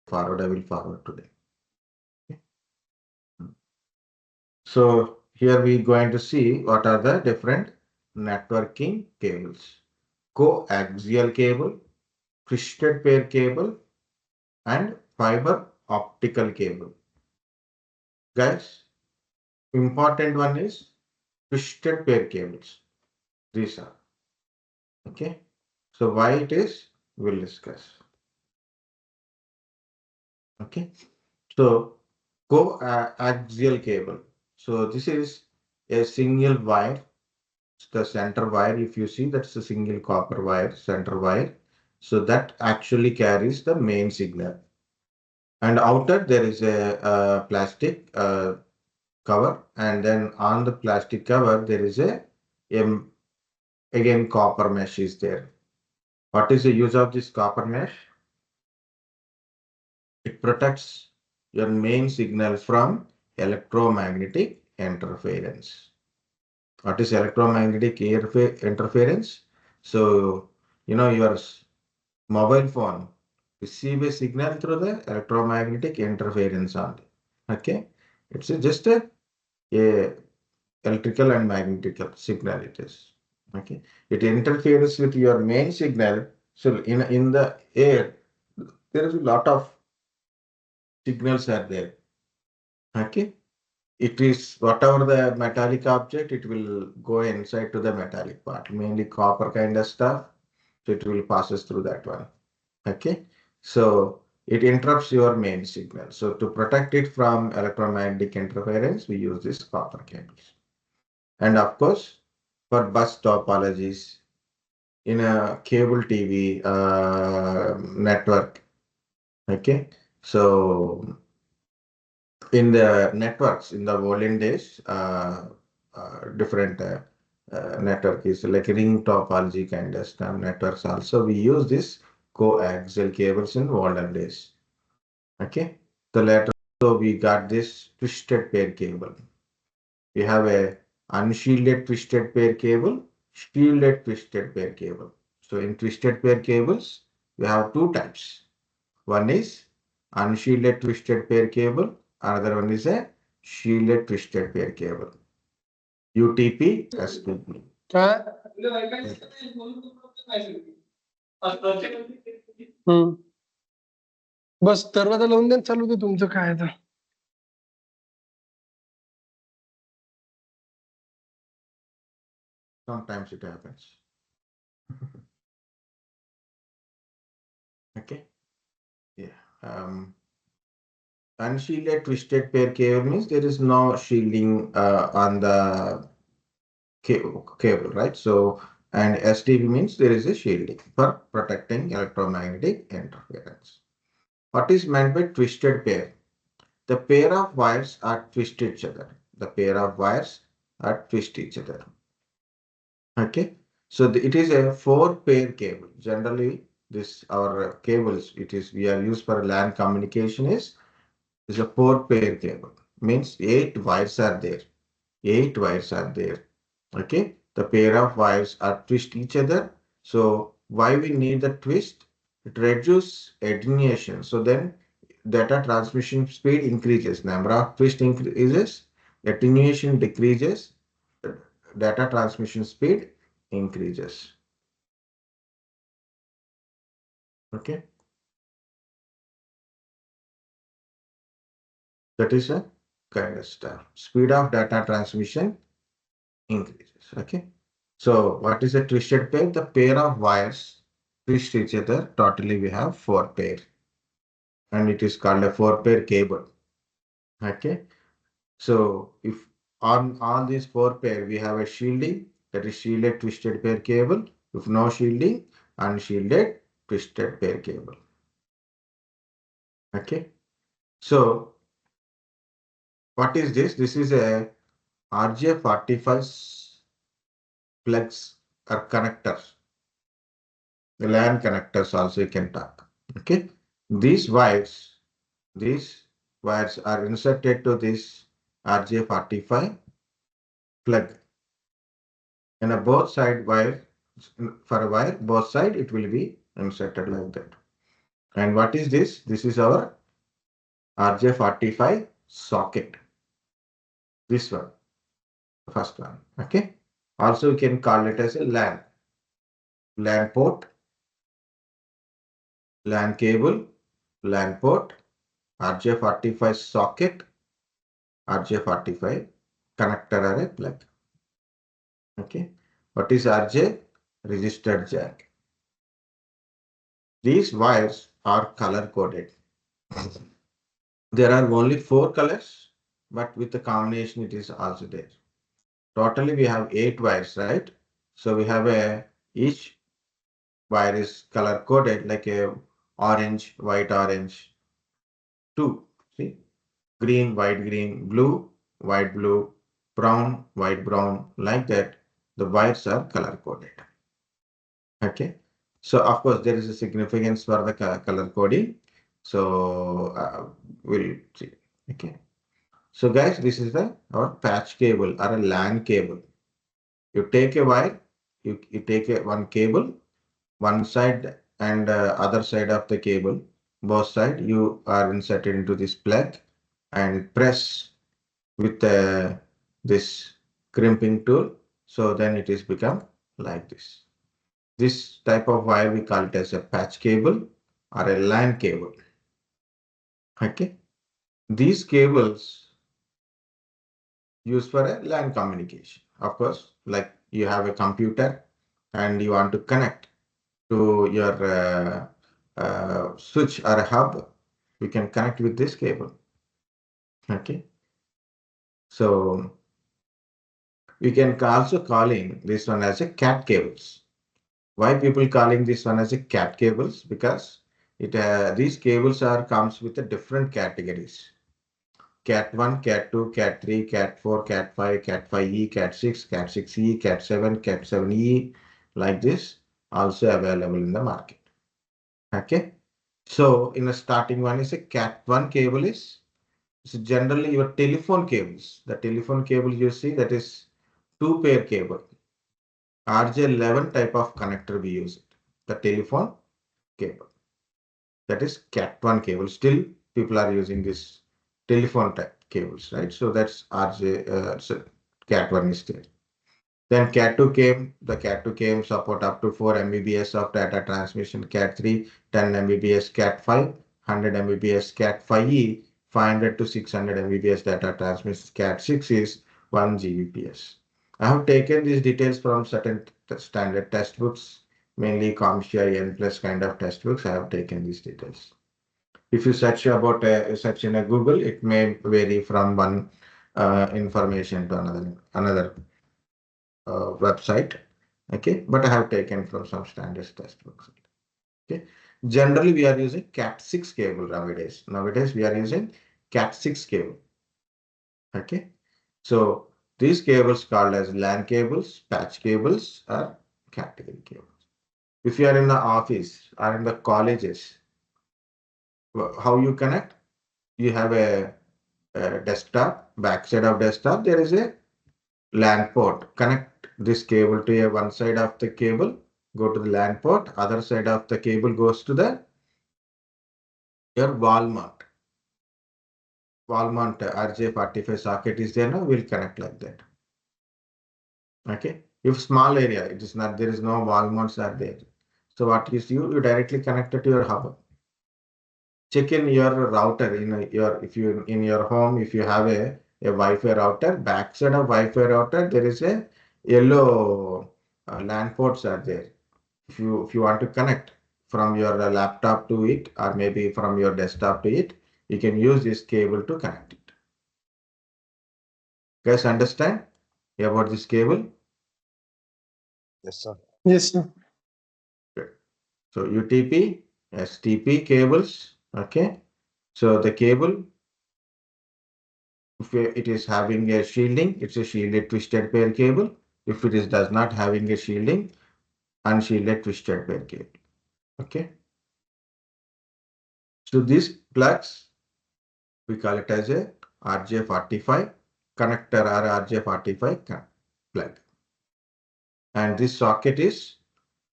forward, I will forward today. Okay. So here we going to see what are the different networking cables. Coaxial cable, twisted pair cable, and fiber optical cable. Guys, important one is twisted pair cables. These are. Okay. So why it is, we'll discuss. Okay. So coaxial cable. So this is a single wire. The center wire, if you see, that's a single copper wire, center wire. So that actually carries the main signal. And outer there is a plastic cover, and then on the plastic cover there is a again copper mesh is there. What is the use of this copper mesh? It protects your main signal from electromagnetic interference. What is electromagnetic interference? So, your mobile phone receive a signal through the electromagnetic interference only. Okay, it's just a electrical and magnetical signal it is. Okay, it interferes with your main signal. So in the air, there is a lot of signals are there. Okay, it is whatever the metallic object, it will go inside to the metallic part, mainly copper kind of stuff. So it will passes through that one. Okay, so it interrupts your main signal. So to protect it from electromagnetic interference, we use this copper cables. And of course, for bus topologies in a cable TV network. Okay, so in the networks in the olden days, different network is like ring topology kind of stuff networks. Also, we use this coaxial cables in olden days. Okay, the later so we got this twisted pair cable. We have a unshielded twisted pair cable, shielded twisted pair cable. So in twisted pair cables, we have two types. One is unshielded twisted pair cable. Another one is a shielded twisted pair cable. UTP, STP. बस दरवाजा लावून द्या चालू दे तुमचं काय आता Sometimes it happens. Okay. Yeah. Unshielded twisted pair cable means there is no shielding on the cable, right? So, and STP means there is a shielding for protecting electromagnetic interference. What is meant by twisted pair? The pair of wires are twist each other. The pair of wires are twist each other. Okay. So it is a 4-pair cable. Generally, this our cables, we are used for LAN communication is a 4-pair cable. Means 8 wires are there. 8 wires are there. Okay. The pair of wires are twist each other. So why we need the twist? It reduces attenuation. So then data transmission speed increases. Number of twist increases. Attenuation decreases. Data transmission speed increases. Okay. That is a kind of stuff. Speed of data transmission increases. Okay. So what is a twisted pair? The pair of wires twist each other. Totally we have 4 pair. And it is called a 4-pair cable. Okay. So if on all these 4 pair we have a shielding, that is shielded twisted pair cable. If no shielding, unshielded twisted pair cable. Okay. So what is this? This is a RJ45 plugs or connectors. The LAN connectors also you can talk. Okay. These wires are inserted to this RJ45 plug. And a both side wire, for a wire, both side it will be inserted like that. And what is this? This is our RJ45 socket. This one, the first one. Okay. Also, we can call it as a LAN port, LAN cable, LAN port, RJ45 socket, RJ45 connector array plug. Okay. What is RJ? Registered jack. These wires are color coded. There are only 4 colors, but with the combination it is also there. Totally we have 8 wires, right? So we have each wire is color coded like a orange, white, orange, 2. See, green, white, green, blue, white, blue, brown, white, brown, like that. The wires are color coded. Okay. So of course there is a significance for the color coding. So we'll see. Okay. So guys, this is our patch cable or a LAN cable. You take a wire, you take one cable, one side and other side of the cable, both side you are inserted into this plug and press with this crimping tool. So then it is become like this. This type of wire we call it as a patch cable or a LAN cable. Okay. These cables used for a LAN communication. Of course, like you have a computer and you want to connect to your switch or a hub, you can connect with this cable. Okay. So we can also calling this one as a cat cables. Why people calling this one as a cat cables? Because these cables are comes with a different categories. Cat 1, Cat 2, Cat 3, Cat 4, Cat 5, Cat 5e, Cat 6, Cat 6e, Cat 7, Cat 7e, like this, also available in the market. Okay. So in the starting one is a Cat 1 cable is so generally your telephone cables. The telephone cable you see that is 2-pair cable. RJ11 type of connector we use it. The telephone cable. That is Cat 1 cable. Still people are using this telephone type cables, right? So that's RJ, so Cat 1 is there. Then Cat 2 came, the Cat 2 came support up to 4 Mbps of data transmission, Cat 3, 10 Mbps, Cat 5, 100 Mbps, Cat 5e, 500 to 600 Mbps data transmission, Cat 6 is 1 Gbps. I have taken these details from certain standard textbooks, mainly Coaxial N plus kind of textbooks. I have taken these details. If you search about search in a Google, it may vary from one information to another website. Okay, but I have taken from some standard textbooks. Okay, generally we are using Cat 6 cable nowadays. Nowadays we are using Cat 6 cable. Okay, so these cables called as LAN cables, patch cables, or category cables. If you are in the office or in the colleges, how you connect? You have a desktop, backside of desktop, there is a LAN port. Connect this cable to one side of the cable, go to the LAN port, other side of the cable goes to your wall mount. Wall mount RJ45 socket is there now, we'll connect like that. Okay. If small area, it is not, there is no wall mounts are there. So what is you directly connect it to your hub. Check in your router if you in your home, if you have a Wi-Fi router, backside of Wi-Fi router, there is a yellow LAN ports are there. If you want to connect from your laptop to it, or maybe from your desktop to it, you can use this cable to connect it. Guys, understand about this cable? Yes, sir. Yes, sir. Good. So UTP, STP cables. Okay. So the cable, if it is having a shielding, it's a shielded twisted pair cable. If it is does not having a shielding, unshielded twisted pair cable. Okay. So these plugs, we call it as a RJ45 connector or RJ45 plug. And this socket is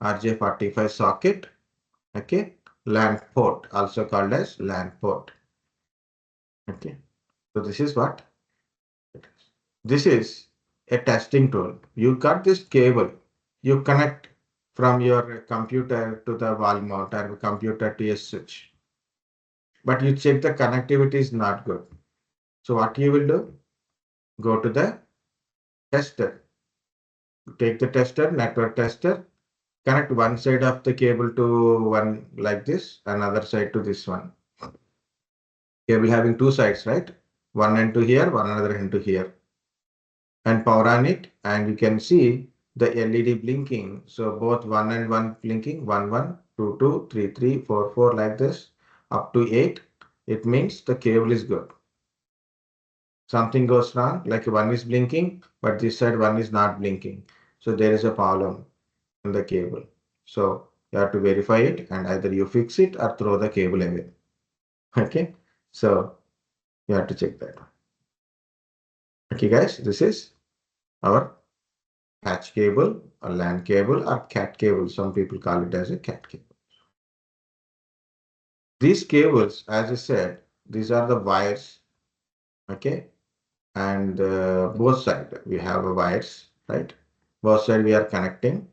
RJ45 socket. Okay. LAN port, also called as LAN port. Okay, so this is what it is. This is a testing tool. You got this cable, you connect from your computer to the wall mount or computer to a switch. But you check the connectivity is not good. So what you will do? Go to the tester. Take the tester, network tester, connect one side of the cable to one like this, another side to this one. Cable having two sides, right? One end to here, one another end to here. And power on it, and you can see the LED blinking. So both 1 and 1 blinking, 1, 1, 2, 2, 3, 3, 4, 4 like this, up to 8. It means the cable is good. Something goes wrong, like one is blinking, but this side one is not blinking. So there is a problem in the cable. So you have to verify it, and either you fix it or throw the cable away. Okay, so you have to check that. Okay, guys, this is our patch cable, a LAN cable, or cat cable. Some people call it as a cat cable. These cables, as I said, these are the wires. Okay, and both sides we have a wires, right? Both sides we are connecting.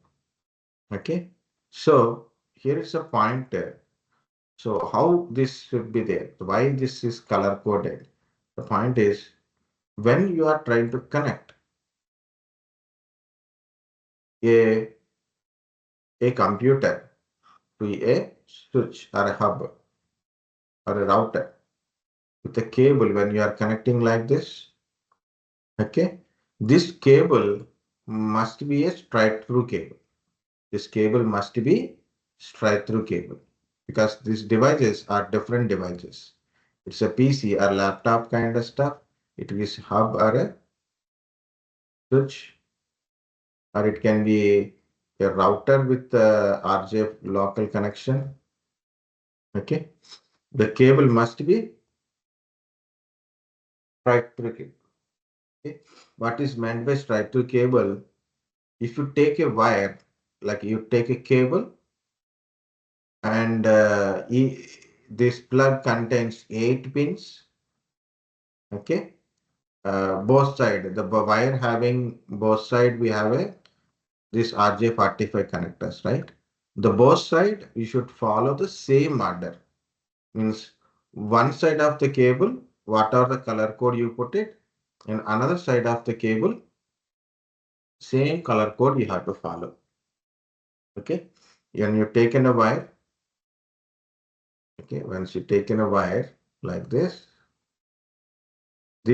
Okay, so here is a pointer. So how this should be there? Why this is color coded? The point is, when you are trying to connect a computer to a switch or a hub or a router with a cable, when you are connecting like this, okay, this cable must be a straight through cable. This cable must be straight through cable because these devices are different devices. It's a PC or laptop kind of stuff. It is hub or a switch, or it can be a router with the RJ local connection. Okay, the cable must be straight through cable. Okay, what is meant by straight through cable? If you take a wire, like you take a cable, and this plug contains 8 pins. Okay, both side, the wire having both side, we have a this RJ45 connectors, right? The both side, you should follow the same order. Means one side of the cable, what are the color code you put it, and another side of the cable, same color code you have to follow. Okay, when you take in a wire, okay, once you take in a wire like this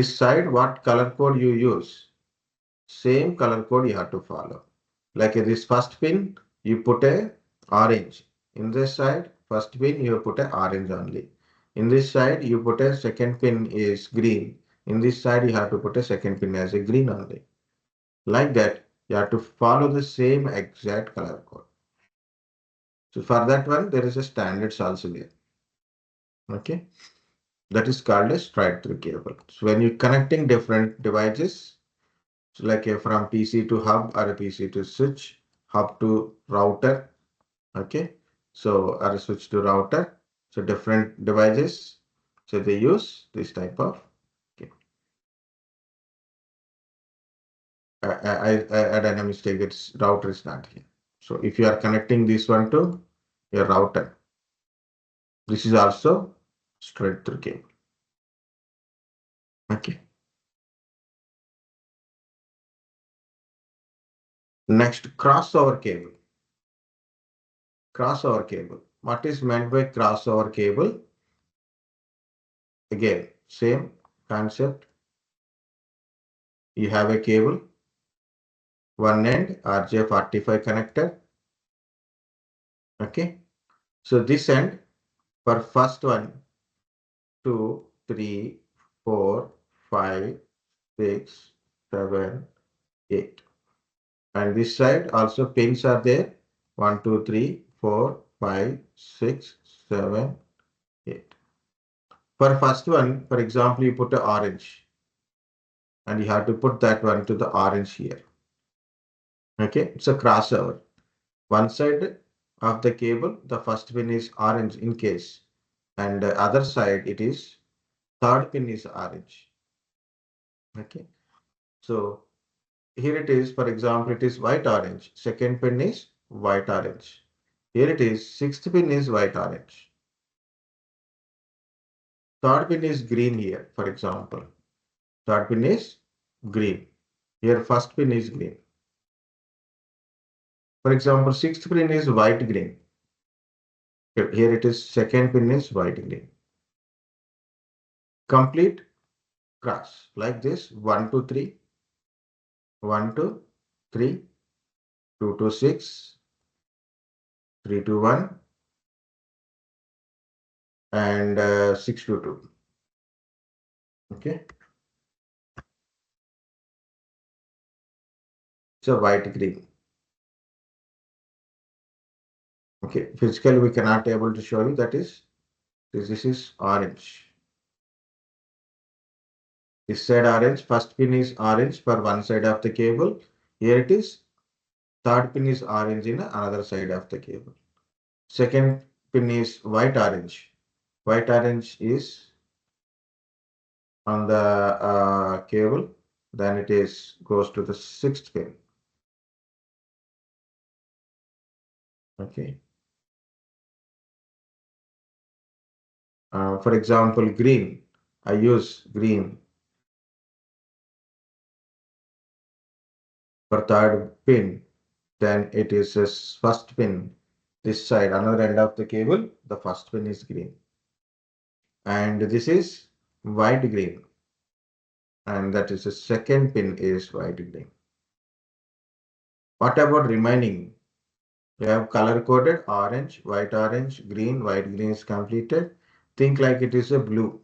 side, what color code you use, same color code you have to follow. Like this first pin, you put a orange. In this side, first pin, you put a orange only. In this side, you put a second pin is green. In this side, you have to put a second pin as a green only. Like that, you have to follow the same exact color code. So for that one, there is a standards also there. Okay, that is called a straight through cable. So when you're connecting different devices, so like from PC to hub or a PC to switch, hub to router, okay, so or a switch to router, so different devices, so they use this type of, okay. I done a mistake, it's router is not here. So if you are connecting this one to your router, this is also straight through cable. Okay, next, crossover cable. Crossover cable, what is meant by crossover cable? Again, same concept. You have a cable, one end RJ45 connector. Okay, so this end, for first one, 2, 3, 4, 5, 6, 7, 8. And this side also pins are there, 1, 2, 3, 4, 5, 6, 7, 8. For first one, for example, you put a orange, and you have to put that one to the orange here. Okay, it's a crossover. One side of the cable, the first pin is orange in case, and the other side it is third pin is orange. Okay, so here it is, for example, it is white orange, second pin is white orange. Here it is, sixth pin is white orange. Third pin is green here, for example. Third pin is green. Here first pin is green. For example, sixth pin is white green. Here it is, second pin is white green. Complete cross like this, 1 to 3, 1 to 3, 2 to 6, 3 to 1, and 6 to 2. Okay. It's a white green. Okay, physically we cannot able to show you, that is, this is orange. This side orange, first pin is orange for one side of the cable. Here it is, third pin is orange in another side of the cable. Second pin is white orange. White orange is on the cable, then it is goes to the sixth pin. Okay. For example, green, I use green for third pin, then it is a first pin. This side, another end of the cable, the first pin is green. And this is white green. And that is the second pin is white green. What about remaining? We have color coded orange, white green is completed. Think like it is a blue.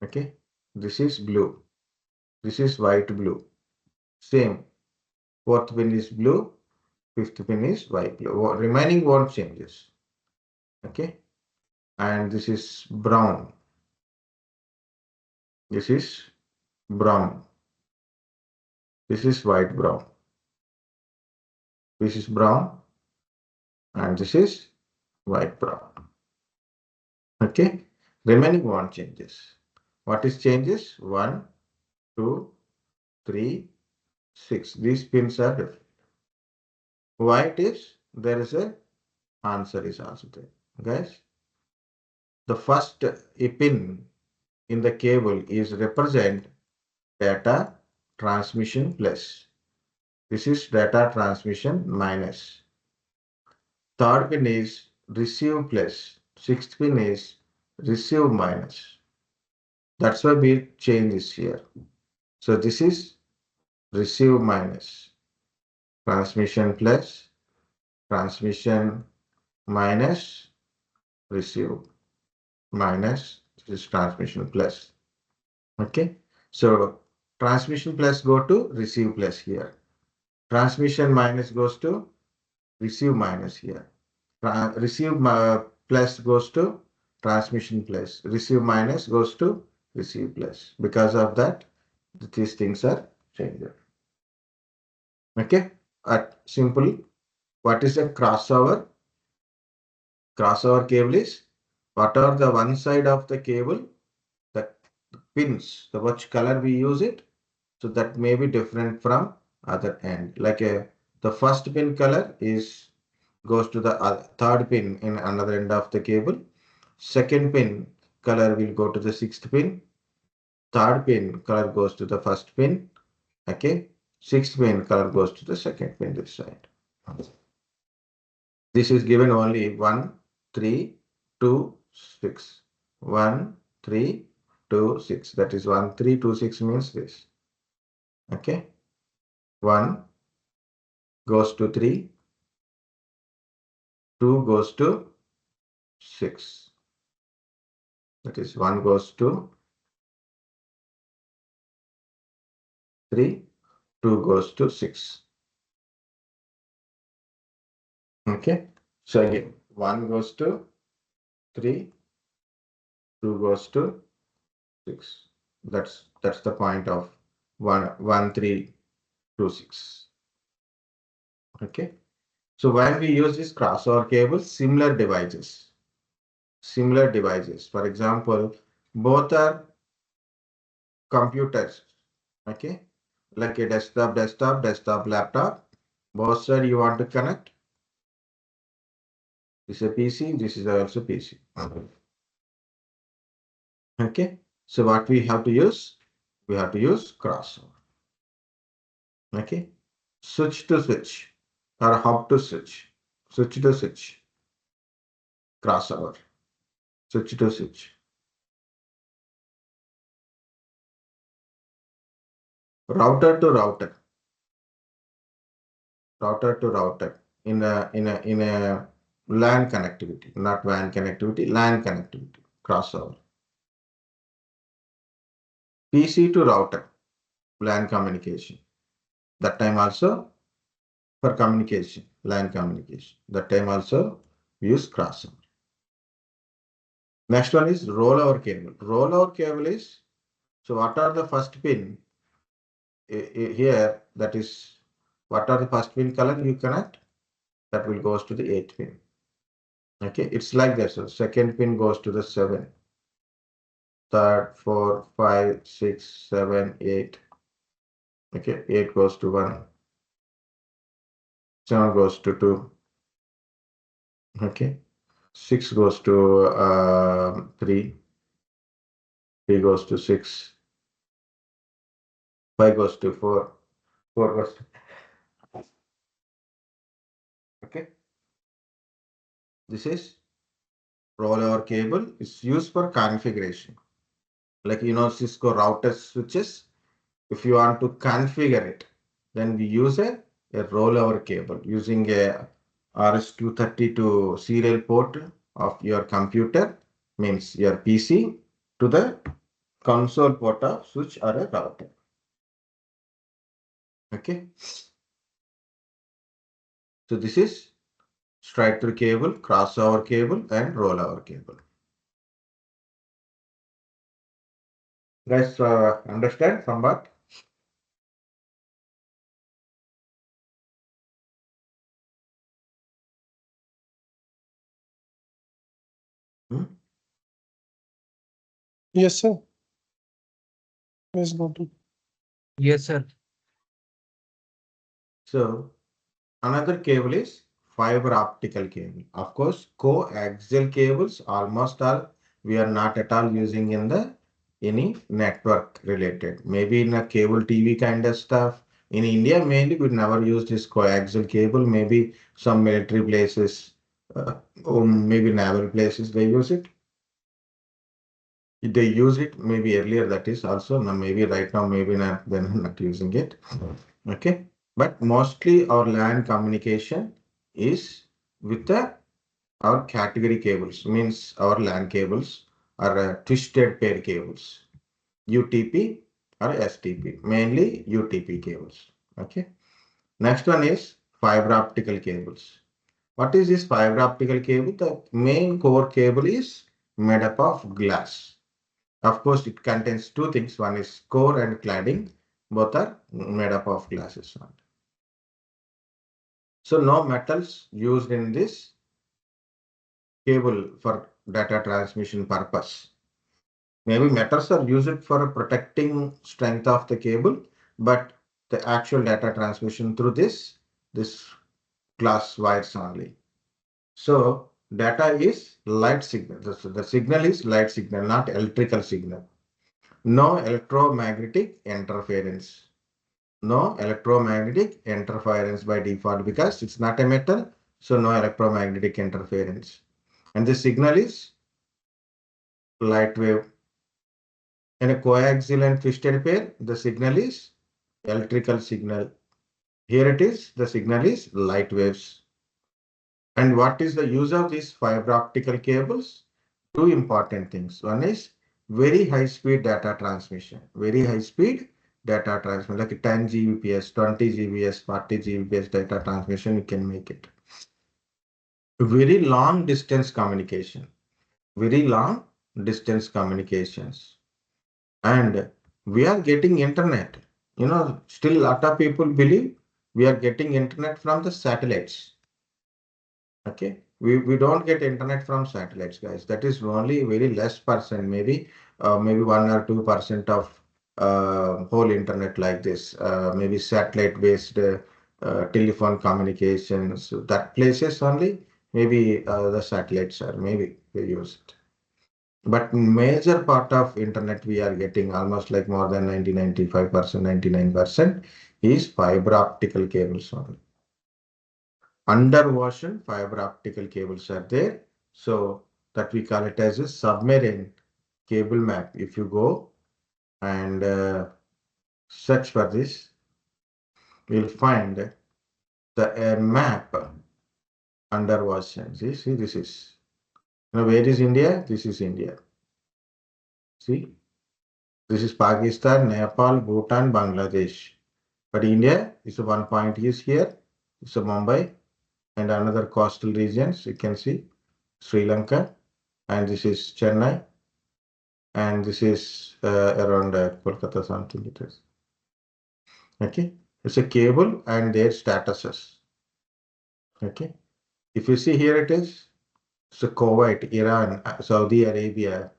Okay, this is blue. This is white blue. Same. Fourth pin is blue. Fifth pin is white blue. Remaining won't changes. Okay, and this is brown. This is brown. This is white brown. This is brown, and this is white brown. Okay, remaining one changes. What is changes? 1, 2, 3, 6. These pins are different. Why it is? There is a answer is also there. Guys, the first pin in the cable is represent data transmission plus. This is data transmission minus. Third pin is receive plus. Sixth pin is receive minus. That's why we change this here. So this is receive minus. Transmission plus, transmission minus, receive minus, this is transmission plus. Okay. So transmission plus go to receive plus here. Transmission minus goes to receive minus here. Receive plus goes to transmission plus. Receive minus goes to receive plus. Because of that, these things are changed. Okay. Simple. What is a crossover? Crossover cable is what are the one side of the cable, the pins, the which color we use it. So that may be different from other end. Like the first pin color is goes to the third pin in another end of the cable. Second pin color will go to the sixth pin. Third pin color goes to the first pin. Okay. Sixth pin color goes to the second pin this side. This is given only 1, 3, 2, 6. 1, 3, 2, 6. That is 1, 3, 2, 6 means this. Okay. 1 goes to 3. 2 goes to 6. That is 1 goes to 3. 2 goes to 6. Okay. So again, 1 goes to 3. 2 goes to 6. That's the point of 1, 1, 3, 2, 6. Okay. So when we use this crossover cable, similar devices. For example, both are computers, okay? Like a desktop, laptop. Both side you want to connect. This is a PC, this is also PC. Okay, so what we have to use? We have to use crossover. Okay, switch to switch or hub to switch, switch to switch, crossover, switch to switch, router to router, router to router in a LAN connectivity, not WAN connectivity, LAN connectivity, crossover. PC to router, LAN communication. That time also for communication, LAN communication. That time also use crossover. Next one is rollover cable. Rollover cable is, so what are the first pin here? That is, what are the first pin color you connect? That will goes to the 8th pin. Okay, it's like that. So second pin goes to the 7. Third, 4, 5, 6, 7, 8. Okay, 8 goes to 1. 7 goes to 2. Okay, 6 goes to 3. 3 goes to 6. 5 goes to 4. 4 goes to... Okay, this is rollover cable. Is used for configuration. Like, Cisco router switches. If you want to configure it, then we use a rollover cable using a RS-232 serial port of your computer, means your PC, to the console port of switch or a router. Okay. So this is straight through cable, crossover cable, and rollover cable. Guys, understand somewhat? Yes, sir. Yes, go to. Yes, sir. So another cable is fiber optical cable. Of course, coaxial cables almost all we are not at all using in the any network related. Maybe in a cable TV kind of stuff. In India, mainly we never use this coaxial cable. Maybe some military places, or maybe naval places they use it. They use it maybe earlier. That is also now maybe right now maybe not. Then not using it. Okay. But mostly our LAN communication is with our category cables, means our LAN cables are twisted pair cables, UTP or STP, mainly UTP cables. Okay. Next one is fiber optical cables. What is this fiber optical cable? The main core cable is made up of glass. Of course, it contains two things. One is core and cladding. Both are made up of glasses. So no metals used in this cable for data transmission purpose. Maybe metals are used for protecting strength of the cable, but the actual data transmission through this glass wires only. So data is light signal. The signal is light signal, not electrical signal. No electromagnetic interference. No electromagnetic interference by default because it's not a metal. So no electromagnetic interference. And the signal is light wave. In a coaxial and twisted pair, the signal is electrical signal. Here it is, the signal is light waves. And what is the use of these fiber optical cables? Two important things. One is very high speed data transmission. Very high speed data transmission, like 10 Gbps, 20 Gbps, 40 Gbps data transmission, you can make it. Very long distance communication. Very long distance communications. And we are getting internet. Still a lot of people believe we are getting internet from the satellites. Okay, we don't get internet from satellites, guys. That is only very less percent, maybe 1 or 2% of whole internet like this. Maybe satellite based telephone communications. So that places only maybe the satellites are maybe they use it. But major part of internet we are getting almost like more than 95%, 99% is fiber optical cables only. Under ocean fiber optical cables are there. So that we call it as a submarine cable map. If you go and search for this, you'll find the map under ocean. See, this is. Now, where is India? This is India. See, this is Pakistan, Nepal, Bhutan, Bangladesh. But India is one point is here. It's a Mumbai and another coastal regions. You can see Sri Lanka, and this is Chennai, and this is around Kolkata something it is. Okay, it's a cable and their statuses. Okay, if you see here it is, so Kuwait, Iran, Saudi Arabia,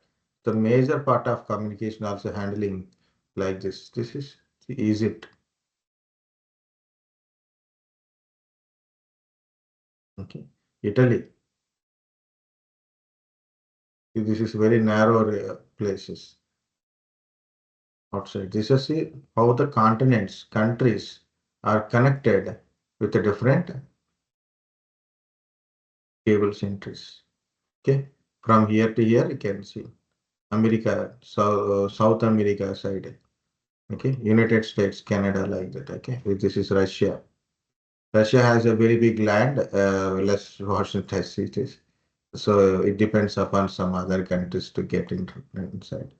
the major part of communication also handling like this. This is Egypt. Okay, Italy. This is very narrow places outside. This is how the continents, countries are connected with the different cable centers. Okay, from here to here you can see America, South America side. Okay, United States, Canada like that. Okay, this is Russia. Russia has a very big land, less Washington it is. So it depends upon some other countries to get inside.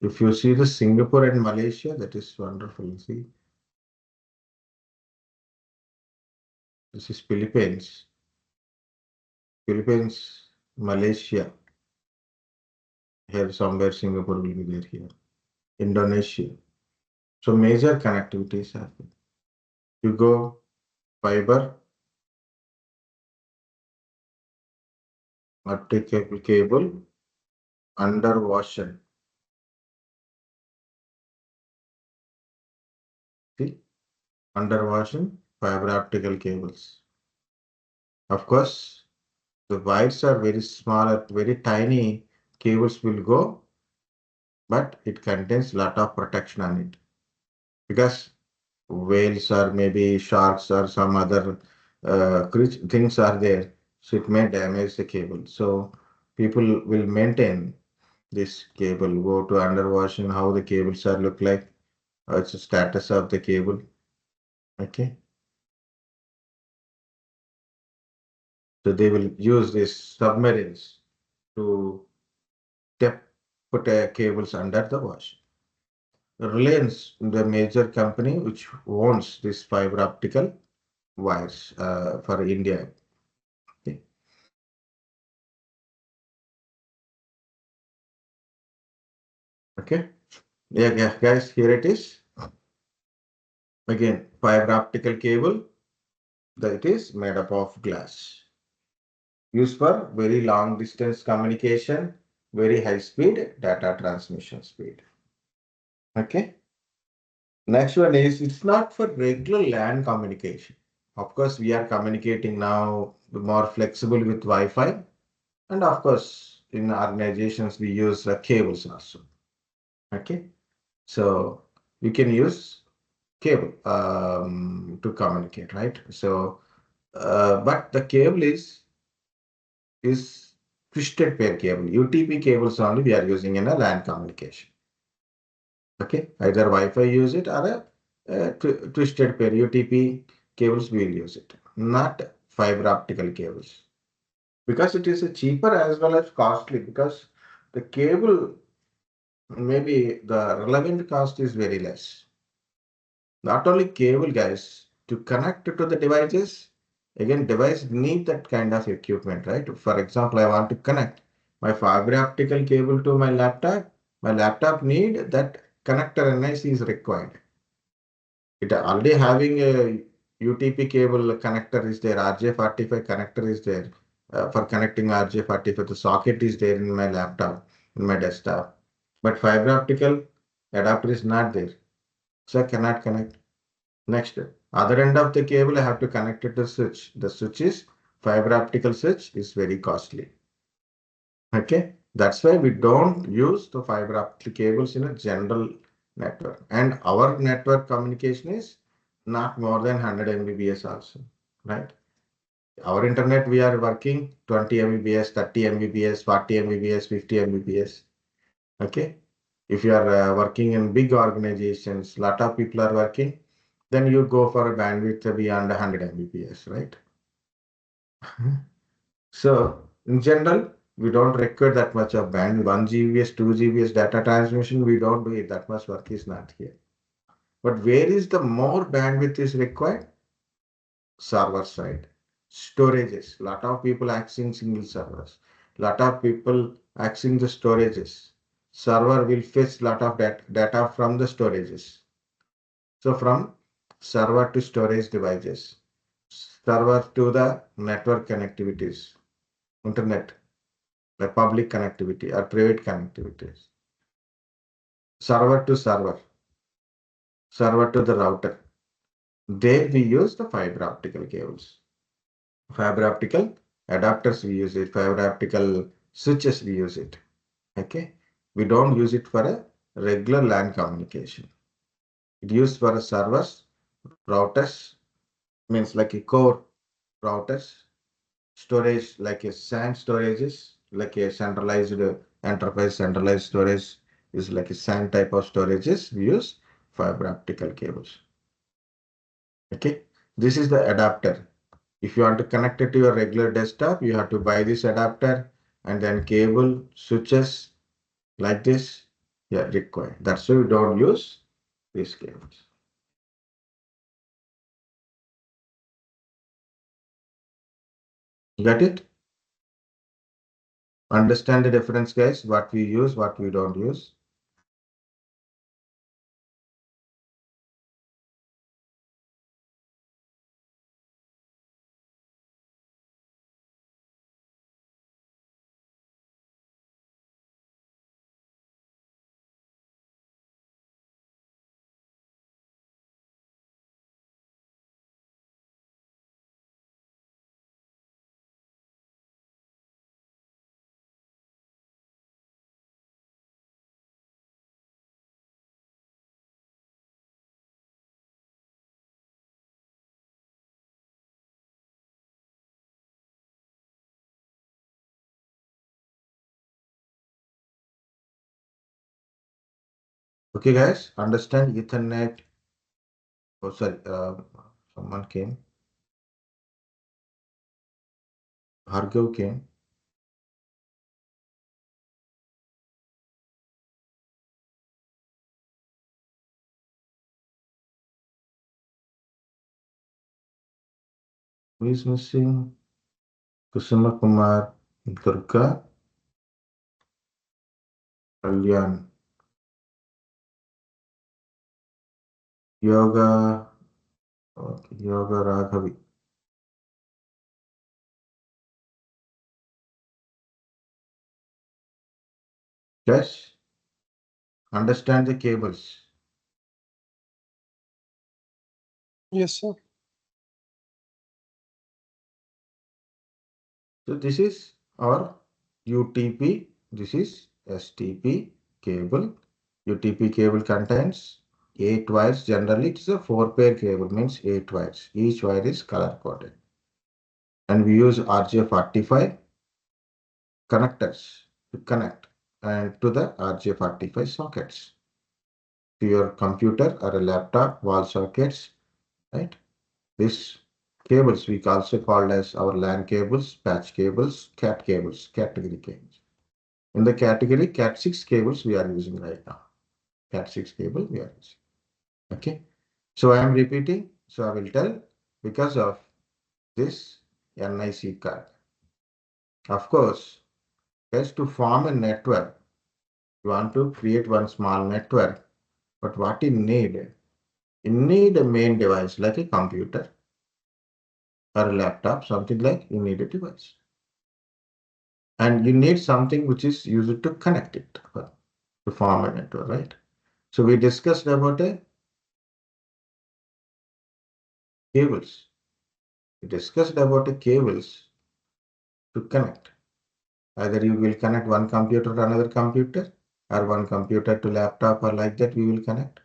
If you see the Singapore and Malaysia, that is wonderful. See, this is Philippines, Malaysia. Here somewhere Singapore will be there here. Indonesia. So major connectivities happen. You go fiber, optical cable, under ocean. See, under ocean, fiber optical cables. Of course, the wires are very small, very tiny cables will go, but it contains lot of protection on it because whales or maybe sharks or some other things are there, so it may damage the cable. So people will maintain this cable, go to under ocean, how the cables are look like, what's the status of the cable. Okay, so they will use these submarines to put cables under the ocean. Reliance, the major company which owns this fiber optical wires for India. Okay. Okay. Yeah, guys, here it is. Again, fiber optical cable that is made up of glass. Used for very long distance communication, very high speed data transmission speed. Okay. Next one is it's not for regular LAN communication. Of course, we are communicating now more flexible with Wi-Fi. And of course, in organizations, we use cables also. Okay. So you can use cable to communicate, right? So, but the cable is twisted pair cable. UTP cables only we are using in a LAN communication. Okay, either Wi-Fi use it or a twisted pair UTP cables we will use it, not fiber optical cables, because it is cheaper as well as costly because the cable maybe the relevant cost is very less. Not only cable, guys, to connect to the devices, again, device need that kind of equipment, right? For example, I want to connect my fiber optical cable to my laptop. My laptop need that connector NIC is required. It already having a UTP cable connector is there, RJ45 connector is there. For connecting RJ45, the socket is there in my laptop, in my desktop. But fiber optical adapter is not there. So I cannot connect. Next, other end of the cable, I have to connect it to switch. The switch is fiber optical switch is very costly. Okay, that's why we don't use the fiber optic cables in a general network. And our network communication is not more than 100 Mbps also, right? Our internet, we are working 20 Mbps, 30 Mbps, 40 Mbps, 50 Mbps. Okay. If you are working in big organizations, lot of people are working, then you go for a bandwidth beyond 100 Mbps, right? So in general, we don't require that much of band, 1 Gbps, 2 Gbps data transmission, we don't do it. That much work is not here. But where is the more bandwidth is required? Server side. Storages. Lot of people accessing single servers. Lot of people accessing the storages. Server will fetch lot of data from the storages. So from server to storage devices, server to the network connectivities, internet, the public connectivity or private connectivities, server to server, server to the router. There we use the fiber optical cables. Fiber optical adapters we use it, fiber optical switches we use it. Okay, we don't use it for a regular LAN communication. It used for a servers, routers, means like a core routers, storage like a SAN storages, like a centralized enterprise centralized storage is like a SAN type of storages. We use fiber optical cables. Okay, this is the adapter. If you want to connect it to your regular desktop, you have to buy this adapter and then cable switches like this. Yeah, required. That's why we don't use these cables. Got it? Understand the difference, guys? What we use, what we don't use. Okay, guys, understand Ethernet. Oh, sorry, someone came. Hargav came. Who is missing? Kusuma Kumar, Durga, Kalyan, Yoga, okay, Yoga Raghavi. Yes, understand the cables. Yes, sir. So this is our UTP, this is STP cable. UTP cable contains 8 wires. Generally, it is a 4-pair cable, means 8 wires. Each wire is color coded. And we use RJ45 connectors to connect and to the RJ45 sockets to your computer or a laptop wall sockets, right? This cables we also called as our LAN cables, patch cables, CAT cables, category cables. In the category Cat6 cables we are using right now. Cat6 cable we are using. Okay. So I am repeating. So I will tell because of this NIC card. Of course, as to form a network, you want to create one small network, but what you need a main device like a computer, or a laptop, something like you need a device. And you need something which is used to connect it to form a network, right? So we discussed about a cables. We discussed about a cables to connect. Either you will connect one computer to another computer, or one computer to laptop, or like that we will connect.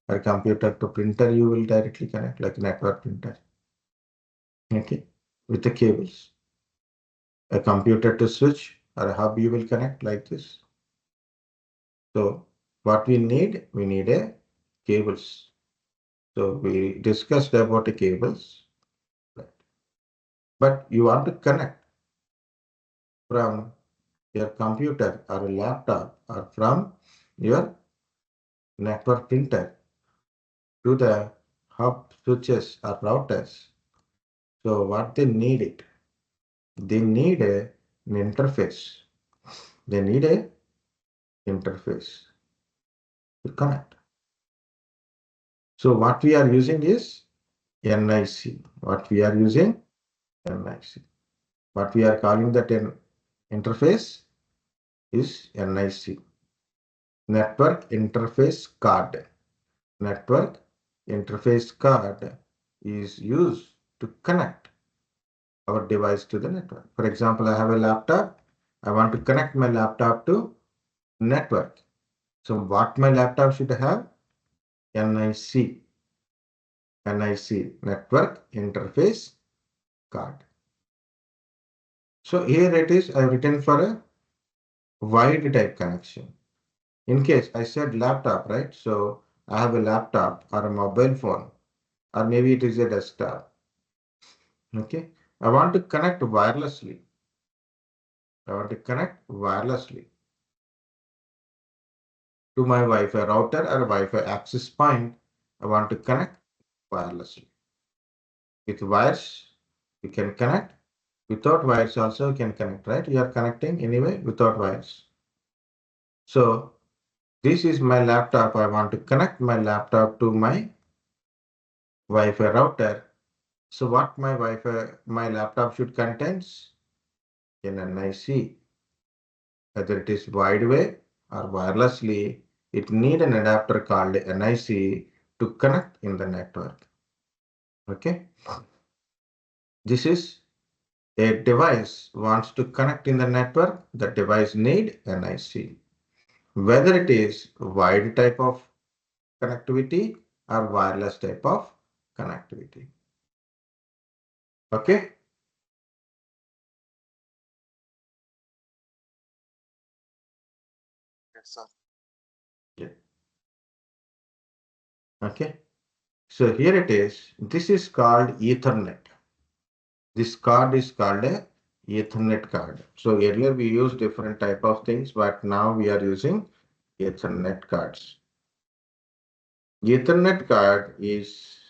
Or computer to printer you will directly connect, like network printer. Okay, with the cables. A computer to switch or a hub you will connect like this. So what we need a cables. So we discussed about the cables, but you want to connect from your computer or a laptop or from your network printer to the hub switches or routers. So what they need it? They need an interface. They need a interface to connect. So what we are using is NIC. What we are using NIC. What we are calling that interface is NIC. Network interface card. Network interface card is used to connect our device to the network. For example, I have a laptop. I want to connect my laptop to network. So what my laptop should have? NIC. NIC, Network Interface Card. So here it is, I've written for a wide type connection. In case I said laptop, right? So I have a laptop or a mobile phone, or maybe it is a desktop. Okay. I want to connect wirelessly. I want to connect wirelessly to my Wi-Fi router or Wi-Fi access point. I want to connect wirelessly. With wires, you can connect. Without wires also you can connect, right? You are connecting anyway without wires. So this is my laptop. I want to connect my laptop to my Wi-Fi router. So what my laptop should contains in NIC, whether it is wide way or wirelessly, it need an adapter called NIC to connect in the network. Okay. This is a device wants to connect in the network. The device need NIC. Whether it is wide type of connectivity or wireless type of connectivity. Okay. Yes, sir. Yeah. Okay. So here it is. This is called Ethernet. This card is called a Ethernet card. So earlier we used different type of things, but now we are using Ethernet cards. Ethernet card is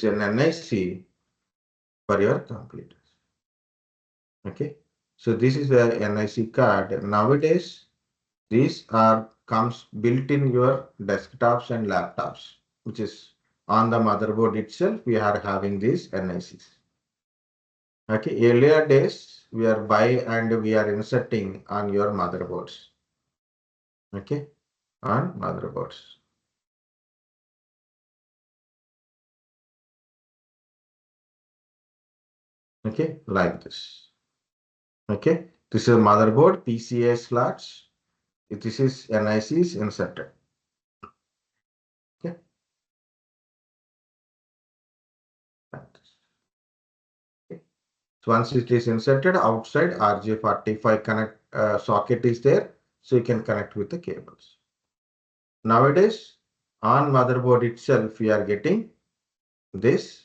an NIC for your computers. Okay. So this is a NIC card. Nowadays, these are comes built in your desktops and laptops, which is on the motherboard itself. We are having these NICs. Okay, earlier days we are buy and we are inserting on your motherboards. Okay, on motherboards. Okay, like this. Okay, this is a motherboard PCA slots. This is NICs inserted. Okay, like this. Okay. So once it is inserted outside, RJ45 connect socket is there, so you can connect with the cables. Nowadays, on motherboard itself, we are getting this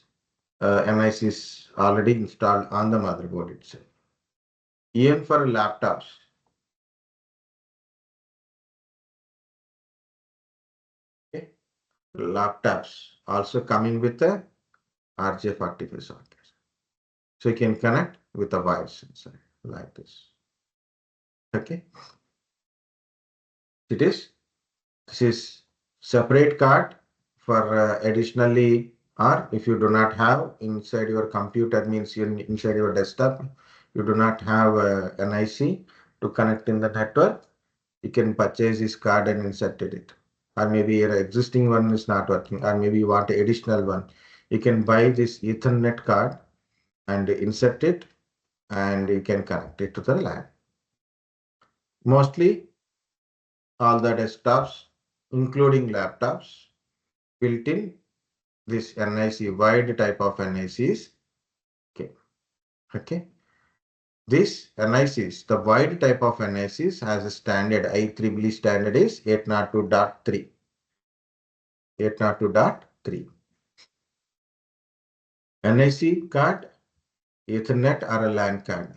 NIC is already installed on the motherboard itself. Even for laptops, okay, laptops also coming with a RJ45 socket. So you can connect with the wires inside like this. Okay, this is separate card for additionally or if you do not have inside your computer, means inside your desktop, you do not have an NIC to connect in the network, you can purchase this card and insert it. Or maybe your existing one is not working, or maybe you want an additional one. You can buy this Ethernet card and insert it, and you can connect it to the LAN. Mostly all the desktops, including laptops, built in this NIC, wide type of NICs. Okay. This NICs, the wide type of NICs has a standard, IEEE standard is 802.3. 802.3. NIC card, Ethernet or a LAN card.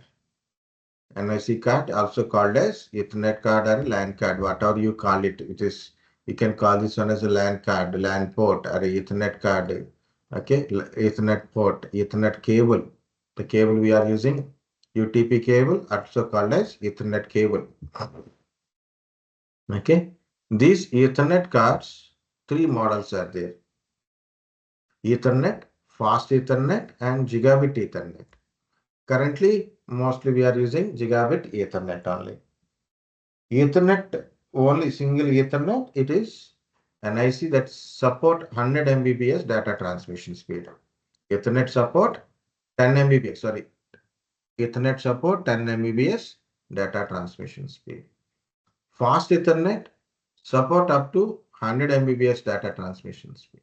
NIC card also called as Ethernet card or LAN card, whatever you call it, which is, you can call this one as a LAN card, LAN port, or a Ethernet card. Okay, Ethernet port, Ethernet cable. The cable we are using, UTP cable, also called as Ethernet cable. Okay, these Ethernet cards, three models are there: Ethernet, fast Ethernet, and gigabit Ethernet. Currently, mostly we are using gigabit Ethernet only. Ethernet, only single Ethernet, it is an IC that support 100 Mbps data transmission speed. Ethernet support 10 Mbps, sorry. Ethernet support 10 Mbps data transmission speed. Fast Ethernet support up to 100 Mbps data transmission speed.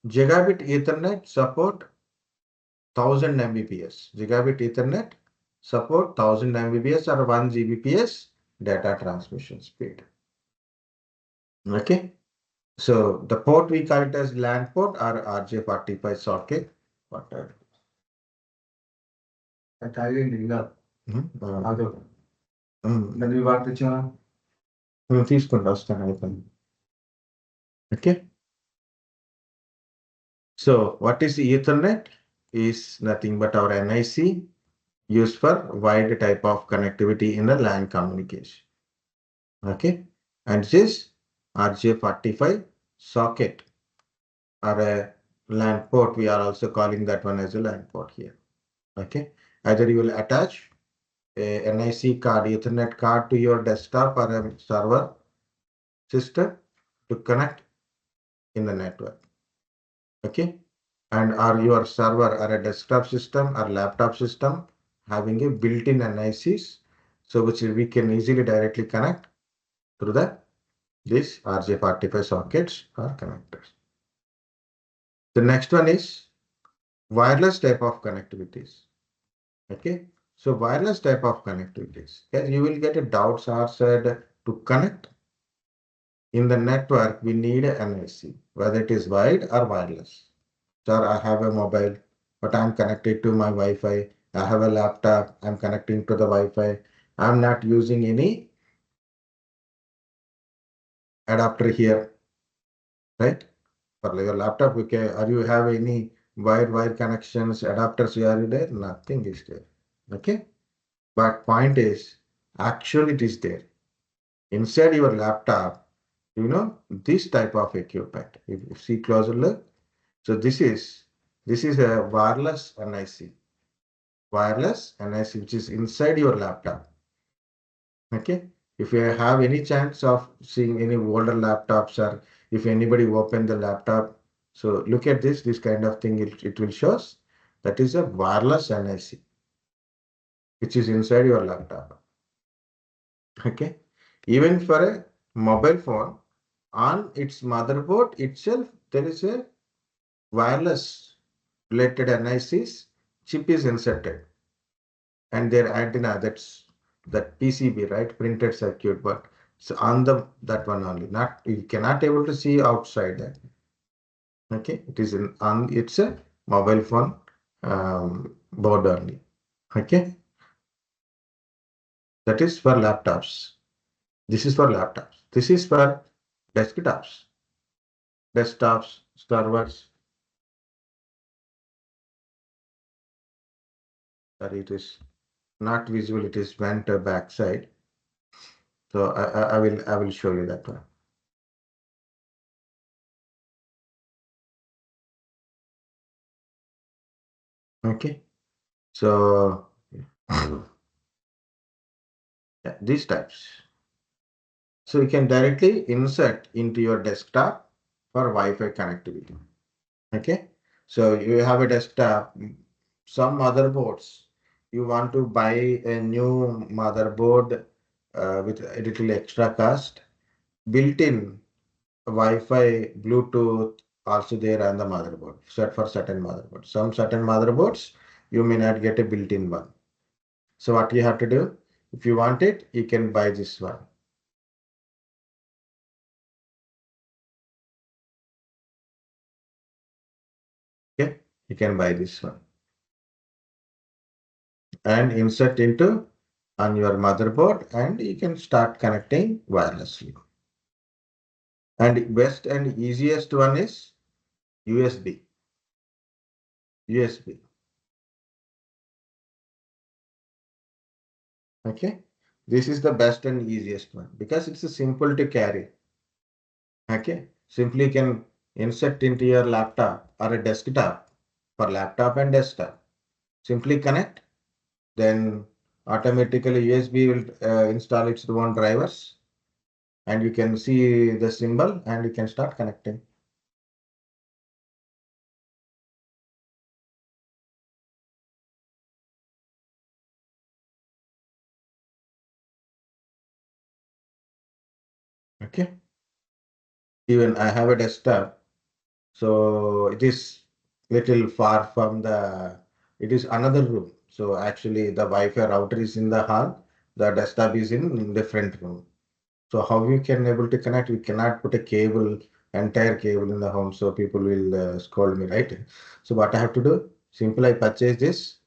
Gigabit Ethernet support 1000 Mbps. Gigabit Ethernet support 1000 Mbps or 1 Gbps data transmission speed. Okay. So the port we call it as LAN port or RJ45 socket. Whatever. తీసుకుంటా వస్తాను అయిపోయింది. Okay. So what is Ethernet? Is nothing but our NIC used for wide type of connectivity in the LAN communication. Okay. And this RJ45 socket or a LAN port, we are also calling that one as a LAN port here. Okay. Either you will attach a NIC card, Ethernet card to your desktop or a server system to connect in the network. Okay. And are your server or a desktop system or laptop system having a built-in NICs, so which we can easily directly connect through this RJ45 sockets or connectors. The next one is wireless type of connectivities. Okay. So wireless type of connectivities, yes, you will get a doubts are said to connect in the network, we need a NIC, whether it is wired or wireless. Sir, I have a mobile, but I'm connected to my Wi-Fi. I have a laptop, I'm connecting to the Wi-Fi. I'm not using any adapter here, right? For your laptop, okay, are you have any wire connections, adapters, are there? Nothing is there, okay? But point is, actually it is there. Inside your laptop, you know, this type of equipment, if you see closer look, so this is a wireless NIC. Wireless NIC, which is inside your laptop. Okay. If you have any chance of seeing any older laptops, or if anybody open the laptop, so look at this kind of thing, it will show us that is a wireless NIC, which is inside your laptop. Okay. Even for a mobile phone, on its motherboard itself, there is a wireless related NICs chip is inserted, and their antenna, that's that PCB, right, printed circuit board. So on that one only, not, you cannot able to see outside that. Okay, it is it's a mobile phone board only. Okay, that is for laptops. This is for laptops. This is for desktops, servers. Sorry, it is not visible. It is went back side. So I will show you that one. Okay, so yeah, these types. So you can directly insert into your desktop for Wi-Fi connectivity. Okay, so you have a desktop, some motherboards. You want to buy a new motherboard with a little extra cost, built-in Wi-Fi, Bluetooth also there on the motherboard, set for certain motherboards. Some certain motherboards you may not get a built-in one. So what you have to do, if you want it, you can buy this one. Okay, you can buy this one and insert into on your motherboard, and you can start connecting wirelessly. And best and easiest one is USB. USB. Okay, this is the best and easiest one because it's simple to carry. Okay, simply can insert into your laptop or a desktop for laptop and desktop. Simply connect, then automatically USB will install its own drivers, and you can see the symbol and you can start connecting. Okay, even I have a desktop, so it is little far from the, it is another room. So actually the Wi-Fi router is in the hall, the desktop is in different room. So how we can able to connect? We cannot put a cable, entire cable in the home, so people will scold me, right? So what I have to do? Simple, I purchase this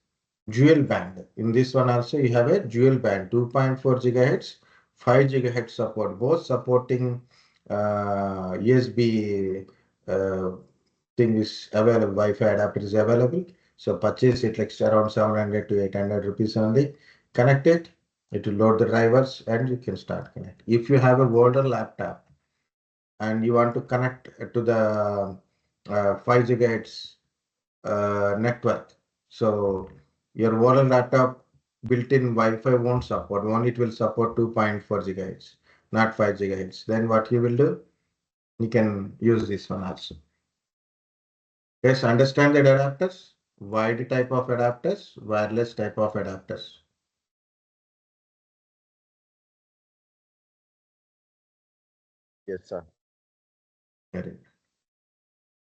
dual band. In this one also you have a dual band, 2.4 gigahertz, 5 gigahertz support, both supporting USB thing is available, Wi-Fi adapter is available. So purchase it like around 700 to 800 rupees only. Connect it, it will load the drivers and you can start connect. If you have a older laptop and you want to connect to the 5 gigahertz network, so your older laptop built-in Wi-Fi won't support, only it will support 2.4 gigahertz, not 5 gigahertz. Then what you will do? You can use this one also. Yes, understand the adapters, wide type of adapters, wireless type of adapters. Yes, sir. Correct.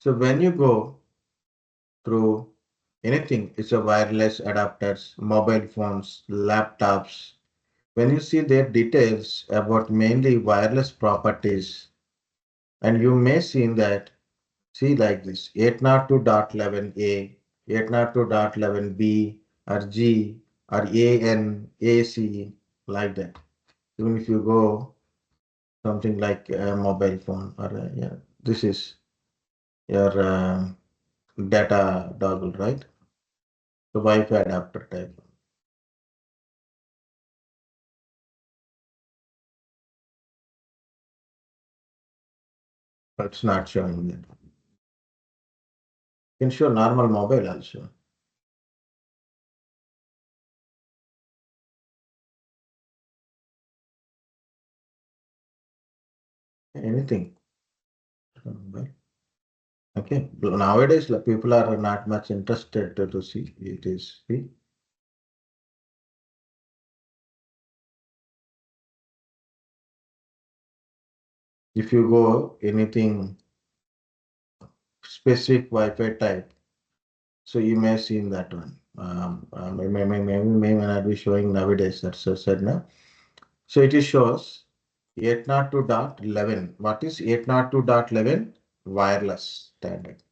So when you go through anything, it's a wireless adapters, mobile phones, laptops. When you see their details about mainly wireless properties, and you may see in that, see like this, 802.11a, 802.11b, or G, or AN, AC, like that. Even if you go something like a mobile phone or yeah, this is your data dongle, right? The Wi-Fi adapter type. But it's not showing that. You can show normal mobile also. Anything. Mobile. Okay. Nowadays, people are not much interested to see it is. See? If you go anything specific Wi-Fi type, so you may see in that one. May not be showing nowadays. That's so said now. So it is shows 802.11. What is 802.11? Wireless standard.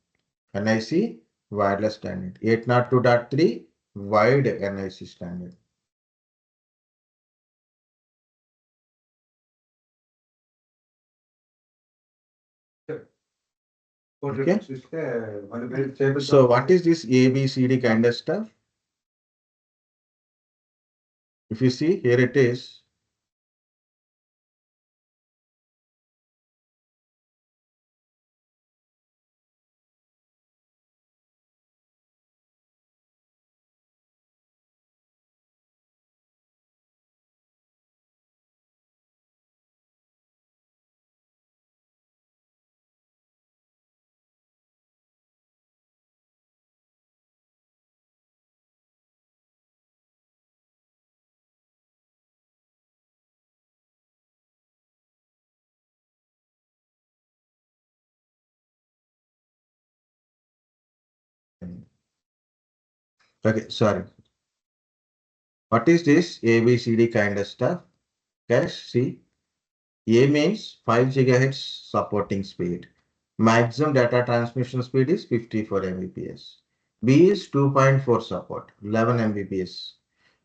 NIC wireless standard. 802.3 wide NIC standard. Okay. So what is this ABCD kind of stuff? If you see here it is. Okay, sorry. What is this ABCD kind of stuff? Guys, see, A means 5 gigahertz supporting speed. Maximum data transmission speed is 54 Mbps. B is 2.4 support, 11 Mbps.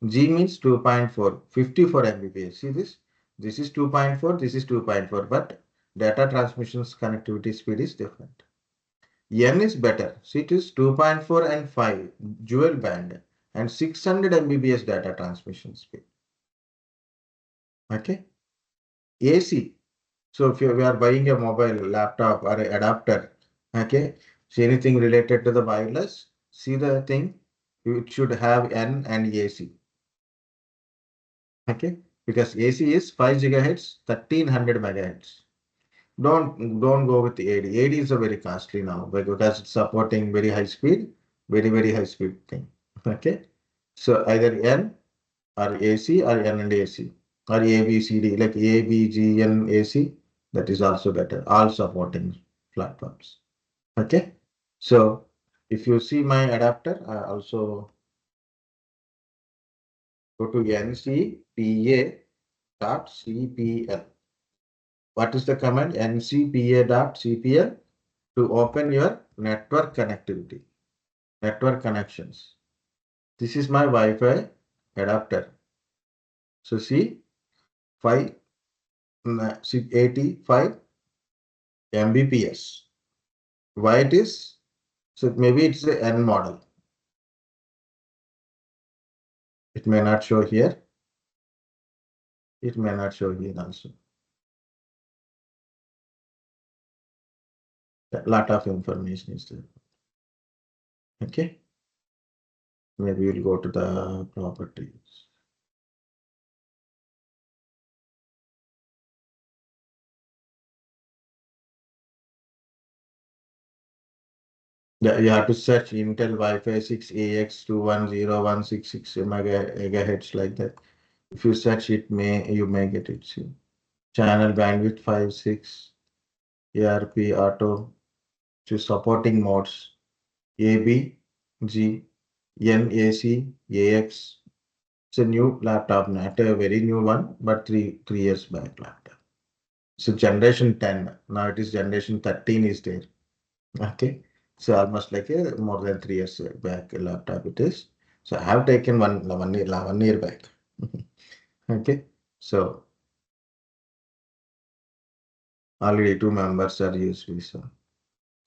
G means 2.4, 54 Mbps. See this? This is 2.4, this is 2.4, but data transmission's connectivity speed is different. N is better. See, it is 2.4 and 5 dual band and 600 Mbps data transmission speed. Okay. AC. So if we are buying a mobile laptop or an adapter, okay, so anything related to the wireless, see the thing, it should have N and AC. Okay, because AC is 5 gigahertz, 1300 megahertz. Don't go with the AD. AD is a very costly now because it's supporting very high speed, very high speed thing. Okay, so either N or AC or N and AC or ABCD like ABGN AC. That is also better. All supporting platforms. Okay, so if you see my adapter, I also go to ncpa.cpl. What is the command? ncpa.cpl to open your network connectivity, network connections. This is my Wi-Fi adapter. So see, 85 Mbps. Why it is? So maybe it's the N model. It may not show here. It may not show here also. A lot of information is there. Okay. Maybe we'll go to the properties. Yeah, you have to search Intel Wi-Fi 6 AX210166 megahertz like that. If you search it, you may get it. See. Channel bandwidth 5.6, ARP auto, to supporting modes A, B, G, N, AC, AX. It's a new laptop, not a very new one, but three years back laptop. So generation 10. Now it is generation 13 is there. Okay. So almost like a more than 3 years back laptop it is. So I have taken one year back. Okay. So already 2 members are used Visa.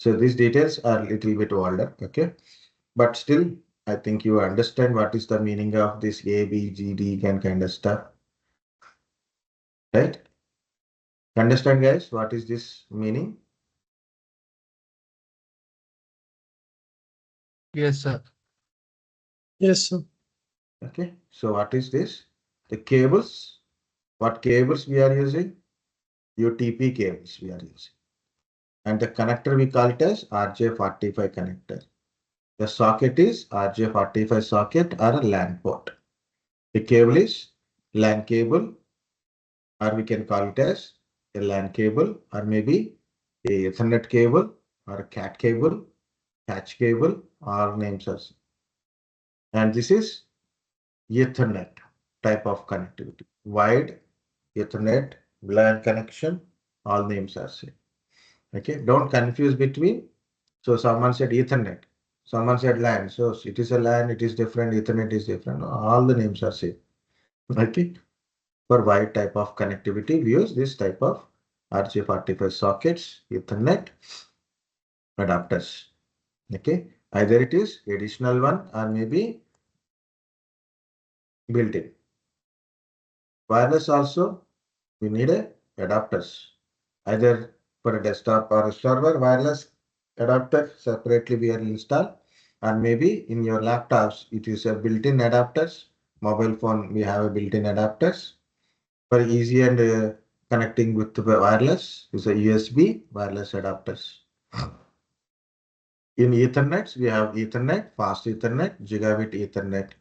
So these details are a little bit older. Okay. But still, I think you understand what is the meaning of this A, B, G, D kind of stuff. Right? Understand, guys, what is this meaning? Yes, sir. Yes, sir. Okay. So what is this? The cables. What cables we are using? UTP cables we are using. And the connector we call it as RJ45 connector. The socket is RJ45 socket or a LAN port. The cable is LAN cable, or we can call it as a LAN cable, or maybe a Ethernet cable or a CAT cable, patch cable, or names as. And this is Ethernet type of connectivity. Wide Ethernet, LAN connection, all names are same. Okay, don't confuse between. So someone said Ethernet, someone said LAN. So it is a LAN, it is different, Ethernet is different. All the names are same. Okay, for wide type of connectivity, we use this type of RJ45 sockets, Ethernet adapters. Okay, either it is additional one or maybe built-in. Wireless also, we need a adapters, either for a desktop or a server wireless adapter separately we are installed, or maybe in your laptops it is a built-in adapters. Mobile phone we have a built-in adapters for easy and connecting with the wireless is a USB wireless adapters. In Ethernet we have Ethernet, fast Ethernet, gigabit Ethernet.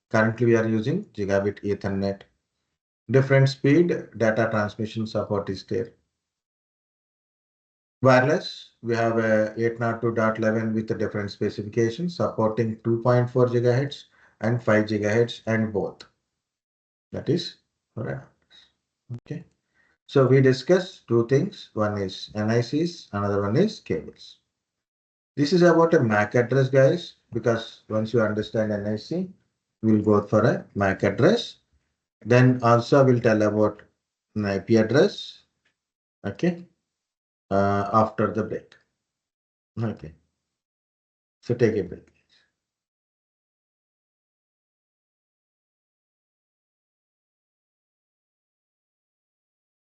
Currently we are using gigabit Ethernet. Different speed data transmission support is there. Wireless, we have a 802.11 with a different specifications supporting 2.4 gigahertz and 5 gigahertz and both. That is for okay. So we discussed two things. One is NICs, another one is cables. This is about a MAC address, guys, because once you understand NIC, we'll go for a MAC address. Then also we'll tell about an IP address. Okay. After the break. Okay. So take a break.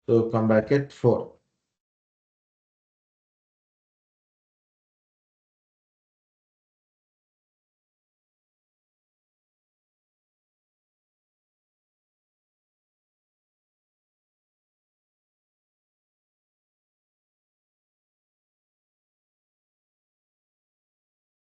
So come back at 4.